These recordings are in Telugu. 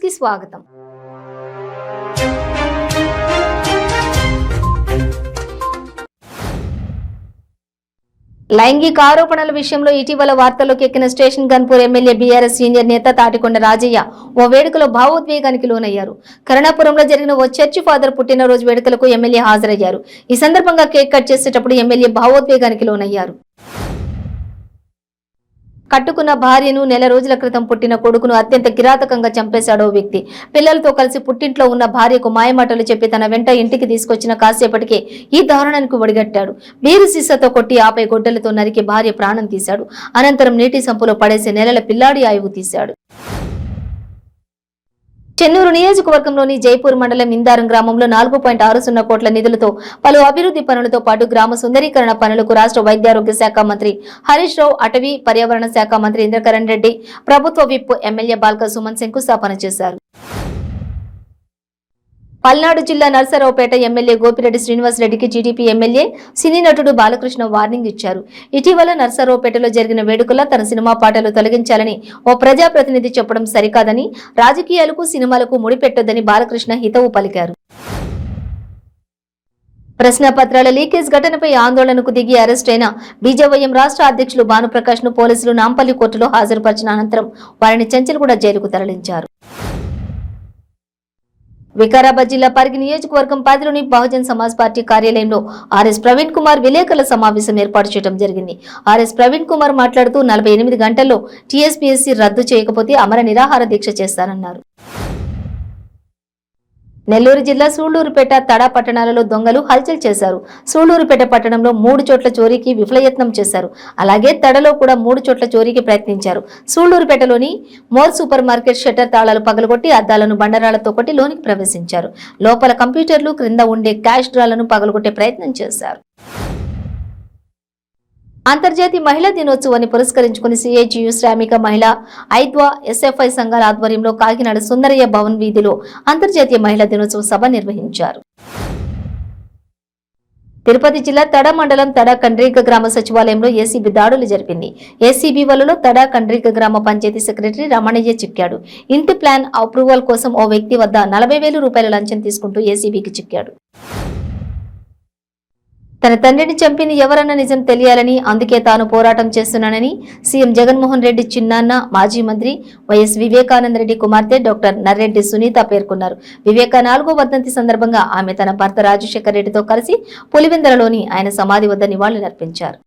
కి స్వాగతం. లైంగిక ఆరోపణల విషయంలో ఇటీవల వార్తల్లోకి ఎక్కిన station Ghanpur MLA BRS senior నేత తాటికొండ రాజయ్య ఓ వేడుకలో భావోద్వేగానికి లోనయ్యారు. కరుణాపురంలో జరిగిన ఓ చర్చి ఫాదర్ పుట్టినరోజు వేడుకలకు ఎమ్మెల్యే హాజరయ్యారు. ఈ సందర్భంగా కేక్ కట్ చేసేటప్పుడు ఎమ్మెల్యే భావోద్వేగానికి లోనయ్యారు. కట్టుకున్న భార్యను నెల రోజుల క్రితం పుట్టిన కొడుకును అత్యంత కిరాతకంగా చంపేశాడో వ్యక్తి. పిల్లలతో కలిసి పుట్టింట్లో ఉన్న భార్యకు మాయమాటలు చెప్పి తన వెంట ఇంటికి తీసుకొచ్చిన కాసేపటికే ఈ దారుణానికి ఒడిగట్టాడు. బీరు సీసాతో కొట్టి ఆపై గొడ్డలతో నరికి భార్య ప్రాణం తీశాడు. అనంతరం నీటి సంపులో పడేసి నెలల పిల్లాడి ఆయువు తీశాడు. చెన్నూరు నియోజకవర్గంలోని జైపూర్ మండలం ఇందారం గ్రామంలో 4.60 కోట్ల నిధులతో పలు అభివృద్ధి పనులతో పాటు గ్రామ సుందరీకరణ పనులకు రాష్ట్ర వైద్యారోగ్య శాఖ మంత్రి హరీష్ రావు, అటవీ పర్యావరణ శాఖ మంత్రి ఇంద్రకరణ్ రెడ్డి, ప్రభుత్వ విప్ ఎమ్మెల్యే బాల్క సుమన్ శంకుస్థాపన చేశారు. పల్నాడు జిల్లా నర్సరావుపేట ఎమ్మెల్యే గోపిరెడ్డి శ్రీనివాస్ రెడ్డికి టీడీపీ ఎమ్మెల్యే సినీ నటుడు బాలకృష్ణ వార్నింగ్ ఇచ్చారు. ఇటీవల నర్సరావుపేటలో జరిగిన వేడుకల్లో తన సినిమా పాటలు తొలగించాలని ఓ ప్రజాప్రతినిధి చెప్పడం సరికాదని, రాజకీయాలకు సినిమాలకు ముడిపెట్టొద్దని బాలకృష్ణ హితవు పలికారు. ప్రశ్నపత్రాల లీకేజ్ ఘటనపై ఆందోళనకు దిగి అరెస్ట్ అయిన బీజేవైఎం రాష్ట్ర అధ్యక్షులు భానుప్రకాష్ ను పోలీసులు నాంపల్లి కోర్టులో హాజరుపరిచిన అనంతరం వారిని చెంచల్గూడ జైలుకు తరలించారు. వికారాబాద్ జిల్లా పరిగి నియోజకవర్గం పరిధిలోని బహుజన్ సమాజ్ పార్టీ కార్యాలయంలో ఆర్ఎస్ ప్రవీణ్ కుమార్ విలేకరుల సమావేశం ఏర్పాటు చేయడం జరిగింది. ఆర్ఎస్ ప్రవీణ్ కుమార్ మాట్లాడుతూ 48 గంటల్లో టీఎస్పీఎస్సీ రద్దు చేయకపోతే అమర నిరాహార దీక్ష చేస్తానన్నారు. నెల్లూరు జిల్లా సూళ్లూరుపేట, తడ పట్టణాలలో దొంగలు హల్చల్ చేశారు. సూళ్లూరుపేట పట్టణంలో 3 చోట్ల చోరీకి విఫలయత్నం చేశారు. అలాగే తడలో కూడా 3 చోట్ల చోరీకి ప్రయత్నించారు. సూళ్లూరుపేటలోని మోర్ సూపర్ మార్కెట్ షట్టర్ తాళాలు పగలగొట్టి అద్దాలను బండరాళ్లతో కొట్టి లోనికి ప్రవేశించారు. లోపల కంప్యూటర్లు, క్రింద ఉండే క్యాష్ డ్రాలను పగలగొట్టే ప్రయత్నం చేశారు. అంతర్జాతీయ మహిళా దినోత్సవాన్ని పురస్కరించుకుని సిఐటియు, శ్రామిక మహిళా, ఐద్వా, ఎస్ఎఫ్ఐ సంఘాల ఆధ్వర్యంలో కాకినాడ సుందరయ్య భవన్ వీధిలో అంతర్జాతీయ మహిళా దినోత్సవ సభ నిర్వహించారు. తిరుపతి జిల్లా తడ మండలం తడ కండ్రిక గ్రామ సచివాలయంలో ఏసీబీ దాడులు జరిపింది. ఏసీబీ వలలో తడ కండ్రిక గ్రామ పంచాయతీ సెక్రటరీ రమణయ్య చిక్కాడు. ఇంటి ప్లాన్ అప్రూవల్ కోసం ఓ వ్యక్తి వద్ద 40,000 రూపాయల లంచం తీసుకుంటూ ఏసీబీకి చిక్కాడు. తన తండ్రిని చంపింది ఎవరన్న నిజం తెలియాలని, అందుకే తాను పోరాటం చేస్తున్నానని సీఎం జగన్మోహన్ రెడ్డి చిన్నాన్న, మాజీ మంత్రి వైఎస్ వివేకానంద రెడ్డి కుమార్తె డాక్టర్ నర్రెడ్డి సునీత పేర్కొన్నారు. వివేక 4వ వర్ధంతి సందర్భంగా ఆమె తన భర్త రాజశేఖర్ రెడ్డితో కలిసి పులివెందలలోని ఆయన సమాధి వద్ద నివాళులర్పించారు.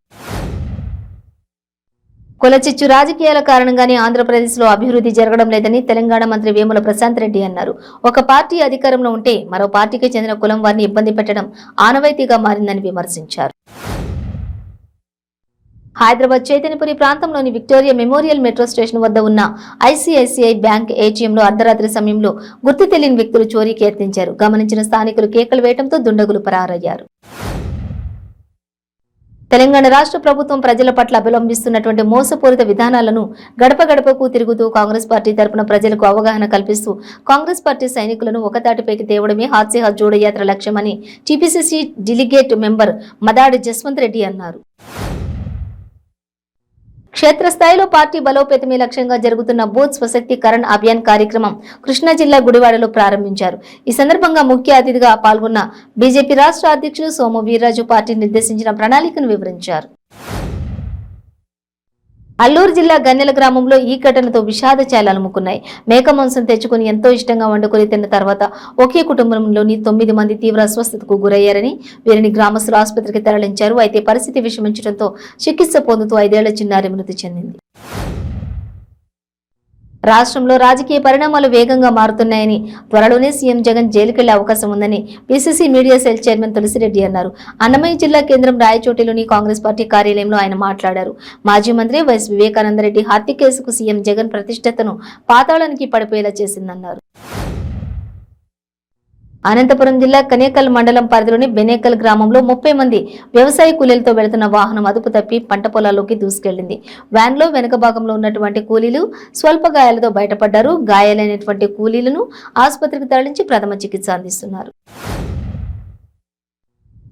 కులచిచ్చు రాజకీయాల కారణంగానే ఆంధ్రప్రదేశ్లో అభివృద్ధి జరగడం లేదని తెలంగాణ మంత్రి వేముల ప్రశాంత్ రెడ్డి అన్నారు. ఒక పార్టీ అధికారంలో ఉంటే మరో పార్టీకి చెందిన కులం వారిని ఇబ్బంది పెట్టడం ఆనవాయితీగా మారిందని విమర్శించారు. హైదరాబాద్ చైతన్యపురి ప్రాంతంలోని విక్టోరియా మెమోరియల్ మెట్రో స్టేషన్ వద్ద ఉన్న ఐసిఐసిఐ బ్యాంక్ ఏటీఎంలో అర్ధరాత్రి సమయంలో గుర్తు తెలియని వ్యక్తులు చోరీకి యత్నించారు. గమనించిన స్థానికులు కేకలు వేయడంతో దుండగులు పరారయ్యారు. తెలంగాణ రాష్ట్ర ప్రభుత్వం ప్రజల పట్ల అవలంబిస్తున్నటువంటి మోసపూరిత విధానాలను గడప గడపకు తిరుగుతూ కాంగ్రెస్ పార్టీ తరపున ప్రజలకు అవగాహన కల్పిస్తూ కాంగ్రెస్ పార్టీ సైనికులను ఒకతాటిపైకి తేవడమే హాత్ సే హాత్ జోడో యాత్ర లక్ష్యమని TPCC delegate member Madadi Jaswanth Reddy అన్నారు. క్షేత్రస్థాయిలో పార్టీ బలోపేతమే లక్ష్యంగా జరుగుతున్న బూత్ స్వశక్తీకరణ అభియాన్ కార్యక్రమం కృష్ణా జిల్లా గుడివాడలో ప్రారంభించారు. ఈ సందర్భంగా ముఖ్య అతిథిగా పాల్గొన్న బీజేపీ రాష్ట్ర అధ్యక్షులు సోము వీర్రాజు పార్టీ నిర్దేశించిన ప్రణాళికను వివరించారు. అల్లూరు జిల్లా గన్నెల గ్రామంలో ఈ ఘటనతో విషాద ఛాయలు అలుముకున్నాయి. మేక మాంసం తెచ్చుకుని ఎంతో ఇష్టంగా వండుకొని తిన్న తర్వాత ఒకే కుటుంబంలోని 9 మంది తీవ్ర అస్వస్థతకు గురయ్యారని, వీరిని గ్రామస్తులు ఆసుపత్రికి తరలించారు. అయితే పరిస్థితి విషమించడంతో చికిత్స పొందుతూ 5 ఏళ్ల చిన్నారి మృతి చెందింది. రాష్ట్రంలో రాజకీయ పరిణామాలు వేగంగా మారుతున్నాయని, త్వరలోనే సీఎం జగన్ జైలుకెళ్లే అవకాశం ఉందని PCC media cell chairman Tulasireddy అన్నారు. అన్నమయ్య జిల్లా కేంద్రం రాయచోటిలోని కాంగ్రెస్ పార్టీ కార్యాలయంలో ఆయన మాట్లాడారు. మాజీ మంత్రి వైఎస్ వివేకానంద రెడ్డి హత్య కేసుకు సీఎం జగన్ ప్రతిష్టతను పాతాళానికి పడిపోయేలా చేసిందన్నారు. అనంతపురం జిల్లా కనేకల్ మండలం పరిధిలోని బెనేకల్ గ్రామంలో 30 మంది వ్యవసాయ కూలీలతో వెళుతున్న వాహనం అదుపు తప్పి పంట పొలాల్లోకి దూసుకెళ్లింది. వ్యాన్లో వెనుక భాగంలో ఉన్నటువంటి కూలీలు స్వల్ప గాయాలతో బయటపడ్డారు. గాయాలైనటువంటి కూలీలను ఆసుపత్రికి తరలించి ప్రథమ చికిత్స అందిస్తున్నారు.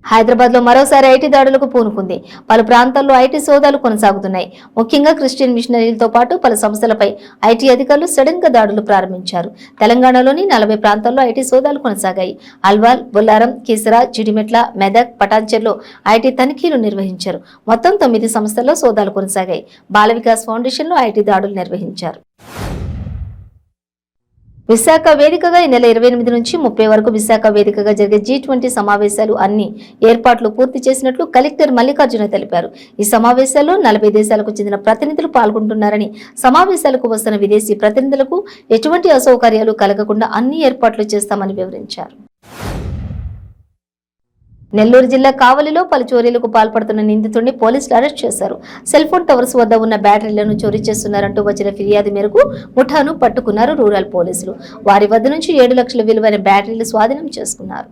హైదరాబాద్ లో మరోసారి ఐటీ దాడులకు పూనుకుంది. పలు ప్రాంతాల్లో ఐటీ సోదాలు కొనసాగుతున్నాయి. ముఖ్యంగా క్రిస్టియన్ మిషనరీలతో పాటు పలు సంస్థలపై ఐటీ అధికారులు సడన్ గా దాడులు ప్రారంభించారు. తెలంగాణలోని 40 ప్రాంతాల్లో ఐటీ సోదాలు కొనసాగాయి. అల్వాల్, బొల్లారం, కీసరా, జిడిమెట్ల, మెదక్, పటాన్చెర్లో ఐటీ తనిఖీలు నిర్వహించారు. మొత్తం 9 సంస్థల్లో సోదాలు కొనసాగాయి. బాల వికాస్ ఫౌండేషన్ లో ఐటీ దాడులు నిర్వహించారు. విశాఖ వేదికగా ఈ నెల 28 నుంచి 30 వరకు విశాఖ వేదికగా జరిగే G20 సమావేశాలు అన్ని ఏర్పాట్లు పూర్తి చేసినట్లు కలెక్టర్ మల్లికార్జున తెలిపారు. ఈ సమావేశాల్లో 40 దేశాలకు చెందిన ప్రతినిధులు పాల్గొంటున్నారని, సమావేశాలకు వస్తున్న విదేశీ ప్రతినిధులకు ఎటువంటి అసౌకర్యాలు కలగకుండా అన్ని ఏర్పాట్లు చేస్తామని వివరించారు. నెల్లూరు జిల్లా కావలిలో పలు చోరీలకు పాల్పడుతున్న నిందితుడిని పోలీసులు అరెస్ట్ చేశారు. సెల్ ఫోన్ టవర్స్ వద్ద ఉన్న బ్యాటరీలను చోరీ చేస్తున్నారంటూ వచ్చిన ఫిర్యాదు మేరకు ముఠాను పట్టుకున్నారు రూరల్ పోలీసులు. వారి వద్ద నుంచి 7 లక్షల విలువైన బ్యాటరీలు స్వాధీనం చేసుకున్నారు.